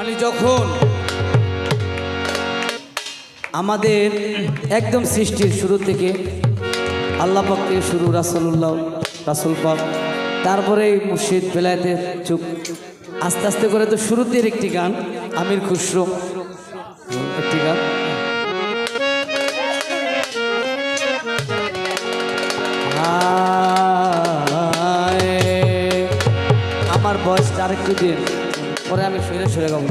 মানে যখন আমাদের একদম সৃষ্টির শুরু থেকে আল্লাহ পাককে শুরু রাসূল পাক, তারপরে মুর্শিদ বেলায়েতের যুগ, আস্তে আস্তে করে তো শুরুতের একটি গান আমির খুসরো একটি গান। আমার বয়সটা আরেকটু দিন পরে আমি সরে গাবো।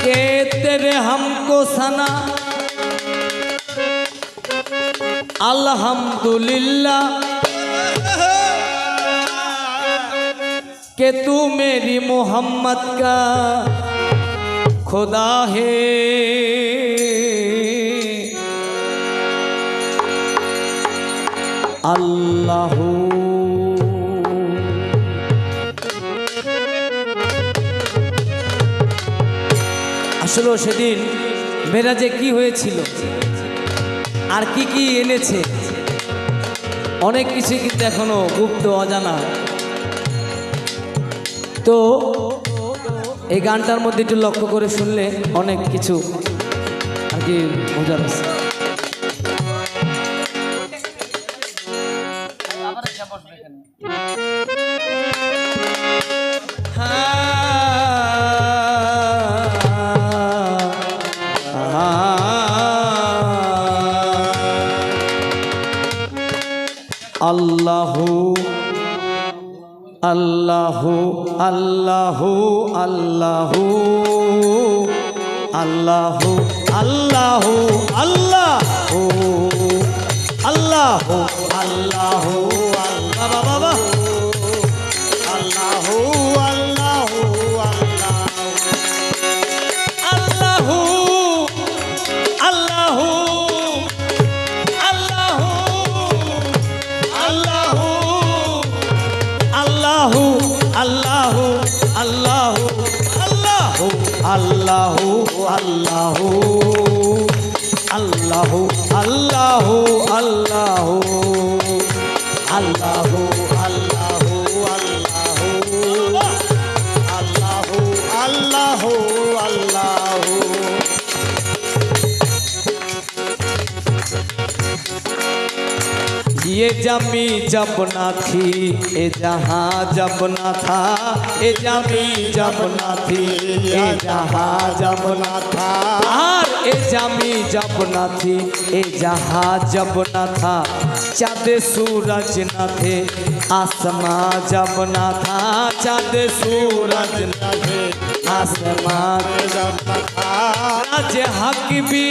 के तेरे हमको सना अल्हम्दुलिल्लाह कि तू मेरी मोहम्मद का खुदा है। अल्लाह আসলে সেদিন মেরাজে কি হয়েছিল আর কি কি এনেছে অনেক কিছু কিন্তু এখনো গুপ্ত অজানা। তো এই গানটার মধ্যে একটু লক্ষ্য করে শুনলে অনেক কিছু আর কি মজার আছে। अल्लाहु अल्लाहु अल्लाहु अल्लाहु अल्लाहु अल्लाहु अल्लाहु अल्लाहु अल्लाहु बाबा अल्लाहु अल्लाहु अल्लाहु अल्लाहु अल्लाहु अल्लाहु अल्लाहु अल्लाहु अल्लाहु अल्लाहु अल्लाहु अल्लाहु अल्लाहु अल्लाहु अल्लाहु अल्लाहु अल्लाहु ये जमी जब ना थी ए जहाँ जब ना था, ए जमी जब ना थी ए जहाँ जब ना था, और ए जमी जब ना थी ए जहाँ जब ना था, चाँद सूरज न थे आसमां जब ना था, चाँद सूरज न थे आसमां जब ना था, राज हक भी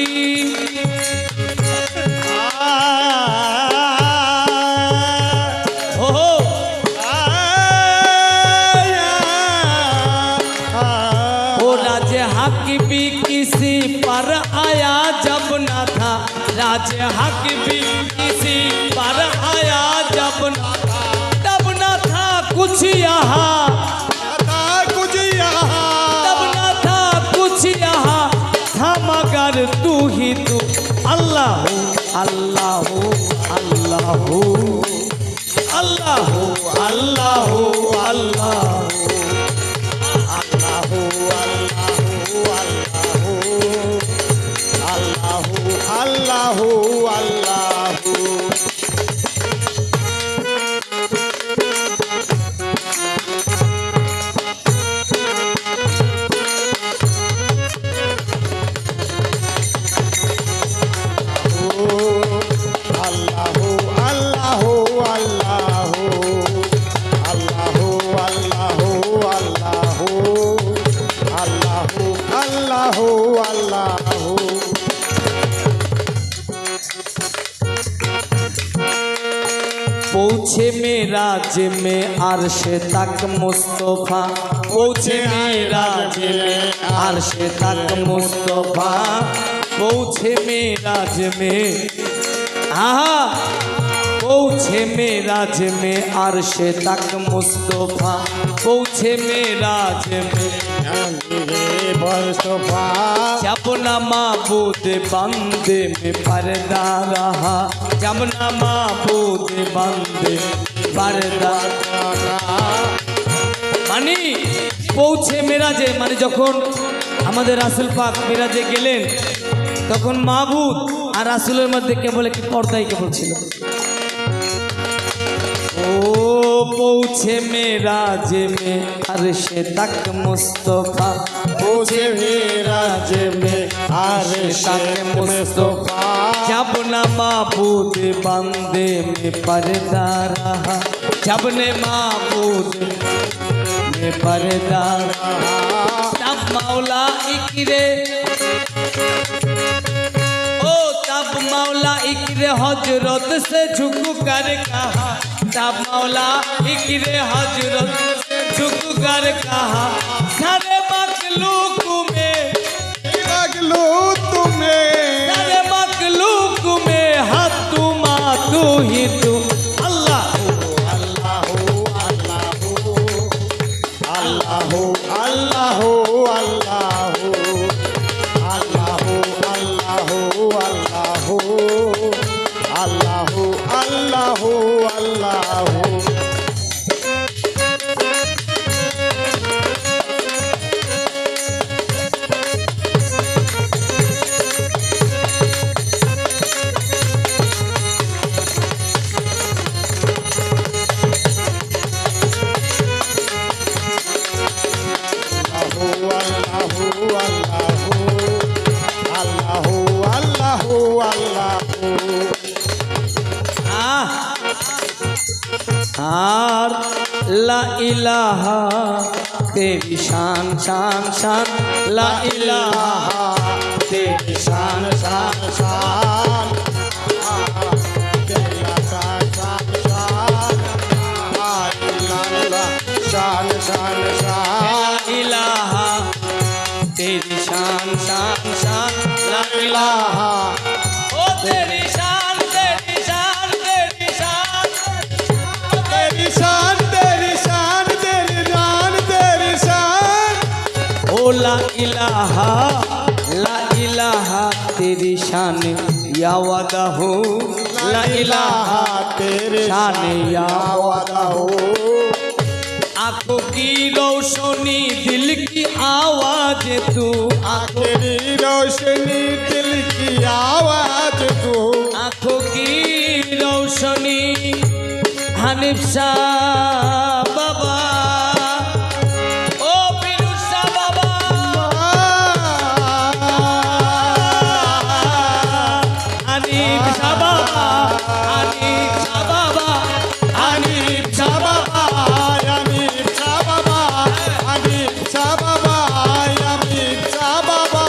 हक भी किसी पर आया जब न था, राज हक भी किसी पर आया जब न था, तब न था कुछ यहाँ कुछ यहाँ, तब न था कुछ यहाँ था मगर तू ही तू। अल्लाहु अल्लाहु अल्लाहु अल्लाहु अल्लाहु अल्लाहु अल्लाहु अल्लाहु पहुँचे मेराज में अर्श तक मुस्तफा, पहुँचे मेराज में अर्श तक मुस्तफा, पहुँचे मेराज में पहुँचे मेराज में अर्श तक मुस्तफा, पहुँचे मेराज में मुस्तफा, जब न माबूद बंदे में पर्दा रहा, जब न माबूद बंदे पर्दा মানে পৌঁছে মেরাজে, মানে যখন আমাদের রাসূল পাক মেরাজে গেলেন তখন মাবুদ আর রাসূলের মধ্যে কেবল একটি পর্দাই কেবল ছিল। ও পৌঁছে মেরাজে মে আরশে তাক মুস্তফা, पहुँचे मेराज में अर्श तक मुस्तफा, जब न माबूद बंदे में पर्दा रहा, जब ने माबूद में पर्दा रहा, तब मौला इकरे ओ तब मौला इकरे हजरत से झुक कर कहा, तब मौला इकरे हजरत से झुक कर कहा, सारे मखलूक में लगलू तुम्हें, सारे मखलूक में हाथ तुमा तू ही तू अल्लाह अल्लाह अल्लाह अल्लाह अल्लाह अल्लाह अल्लाह अल्लाह। आर ला इलाहा तेरी शान शान शान, ला इलाहा तेरी शान शान शान, शान शान ला इलाहा तेरी शान शान शान, ला इलाहा ओ तेरी शान तेरी शान तेरी शान, तेरी शान तेरी शान तेरी जान तेरी शान, ओ ला इलाहा तेरी शान या वादा हो, ला इलाहा तेरे शान या वादा हो, आंखों की रोशनी दिल की आवाज तू, तेरी रोशनी दिल की आवाज तू, आंखों की रोशनी हनीफ शाह बाबा, ओ फिरोज शाह बाबा, हनीफ शाह बाबा, हनीफ शाह बाबा, हनीफ शाह बाबा, अमीर शाह बाबा, अमीर शाह बाबा, अमीर शाह बाबा,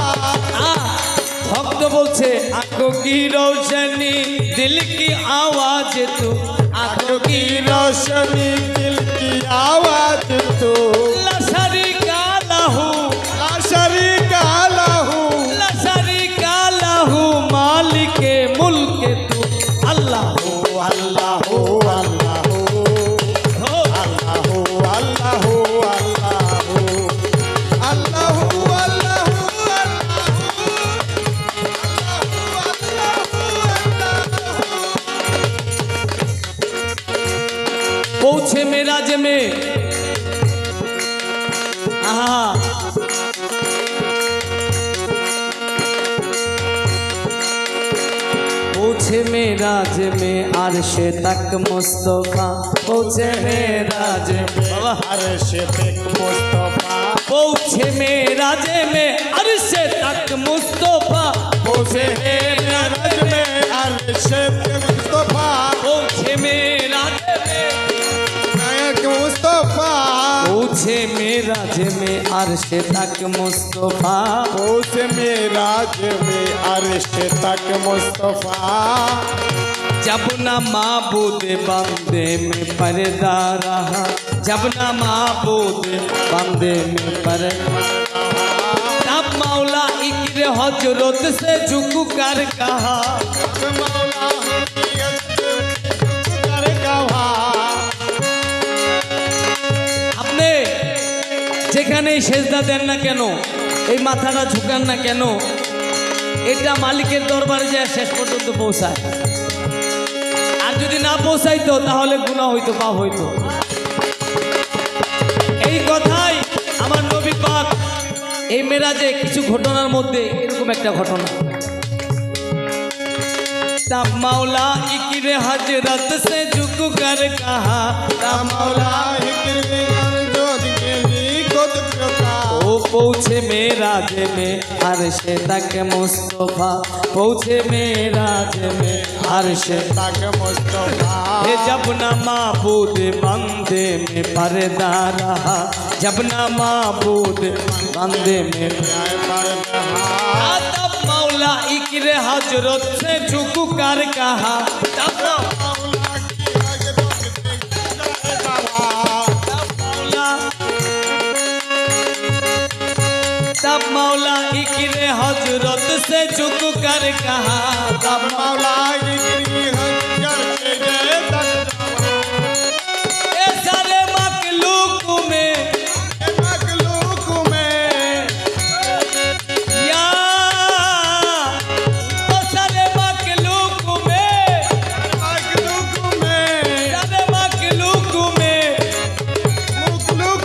भक्त बोलছে आंखों की रोशनी दिल की आवाज तू, आंखों की रोशनी दिल की आवाज तू, ला शरीका लहू, ला शरीका लहू, ला शरीका लहू, मालिक मुल्क तू अल्लाह हो, अल्लाह हो अल्लाह हो हो अल्लाह हो अल्लाह हो अल्लाह हो अल्लाह हो पहुँचे मेराज में आहा पहुँचे मेराज में अर्श तक मुस्तफा, पहुँचे मेराज में बाबा, अर्श तक मुस्तफा, पहुँचे मेराज में अर्श तक मुस्तफा, पहुँचे मेराज में अर्श तक मुस्तफा, पहुँचे मेराज में मुस्तफा, पहुँचे मेराज में अर्श तक मुस्तफा, पहुँचे मेराज में अर्श तक मुस्तफा, जब न माबूद बंदे में पर्दा रहा, जब न माबूद बंदे में पर्दा, तब मौला इकरे हजरत से झुक कर कहा, যেখানেই সেজদা দেন না কেন, এই মাথাটা ঝুঁকান না কেন, এটা মালিকের দরবারে যায় শেষ পর্যন্ত পৌঁছায়। আর যদি না পৌঁছাইতো তাহলে গুনাহ হইতো, পাপ হইতো। এই কথাই আমার নবী পাক এই মেরাজে কিছু ঘটনার মধ্যে এরকম একটা ঘটনা। तब मौला इक्र हजरत से झुक कर कहा, तब मौला ओ पहुँचे मेराज में अर्श तक मुस्तफा, पहुँचे मेराज में अर्श तक मुस्तफा। है जब न माबूद बंदे में पर्दा रहा, जब न माबूद बंदे में तब मौला इक्र हजरत से झुक कर कहा, तब मौला इक्र हजरत से झुक कर कहा, तब मौला ए सारे मखलूक में या ओ सारे मखलूक में सारे मखलूक में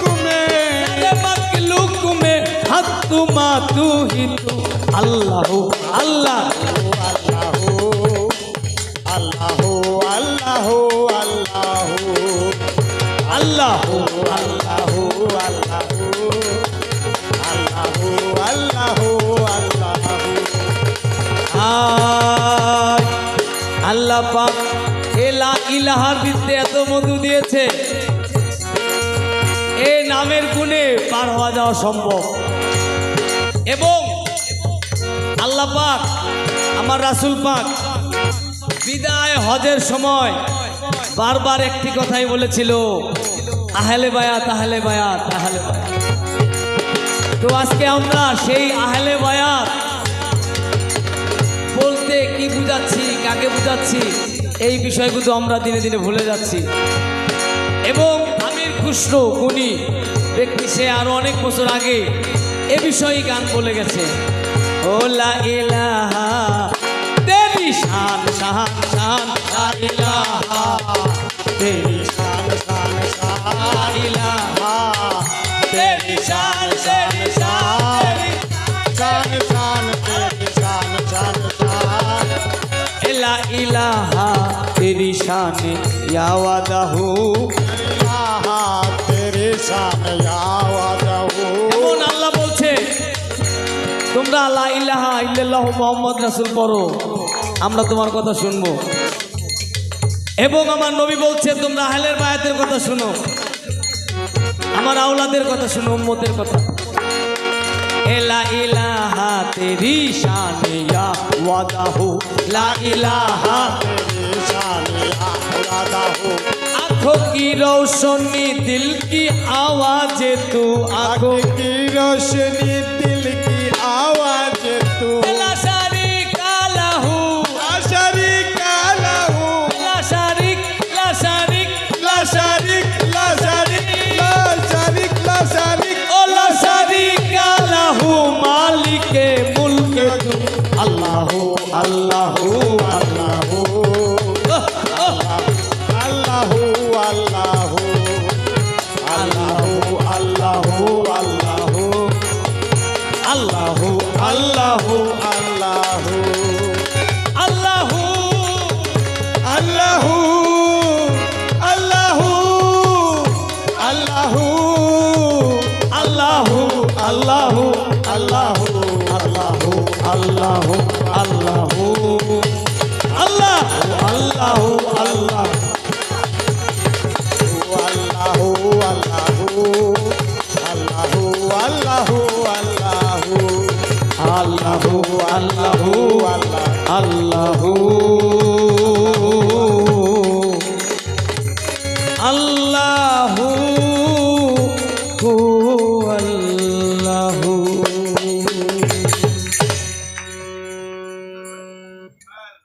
सारे मखलूक में हक तुमा तू ही तू अल्लाह अल्लाह अल्लाह আল্লাহ পাক এলা ইলাহার দিতে এত মধু দিয়েছে, এই নামের গুণে পার হওয়া যাওয়া সম্ভব। এবং আল্লাহ পাক আমার রাসূল পাক বিদায় হজের সময় বারবার একটি কথাই বলেছিল, আহলে বায়াত আহলে বায়াত আহলে বায়াত। তো আজকে আমরা সেই আহলে বায়াত বলতে কি বুঝাচ্ছি, কাকে বুঝাচ্ছি, এই বিষয়গুলো আমরা দিনে দিনে ভুলে যাচ্ছি। এবং আমির খুসরো গুণী ব্যক্তি, সে আরো অনেক বছর আগে এ বিষয়ে গান বলে গেছে, ও লা ইলাহা তেরি শান শান শান, লা ইলাহা তেরি শান শান শান, লা ইলাহা তেরি শান তেরি শান তেরি লা ইলাহা তেরি শান ইয়া ওয়াদাহু, এমন আল্লাহ বলছে তোমরা লা ইলাহা ইল্লাল্লাহ মুহাম্মদ রাসূল পড়ো, আমরা তোমার কথা শুনবো। এবং আমার নবী বলছে তোমরা আহলের বায়াতের কথা শুনো, আমার আওলাদের কথা শুনো, উম্মতের কথা। লা ইলাহা তেরি শান ইয়া ওয়াদাহু, লা ইলাহা তেরি শান ইয়া ওয়াদাহু, आँखों की रोशनी दिल की आवाज तू, आँखों की रोशनी दिल की आवाज तू, ला शरीका लहू ला शरीका लहू, ला शरीक ला शरीक ला शरीक ला शरीक ला शरीक ला शरीक ओ ला शरीका लहू, मालिक मुल्क तू अल्लाह अल्लाह अल्लाह अल्लाह अल्लाह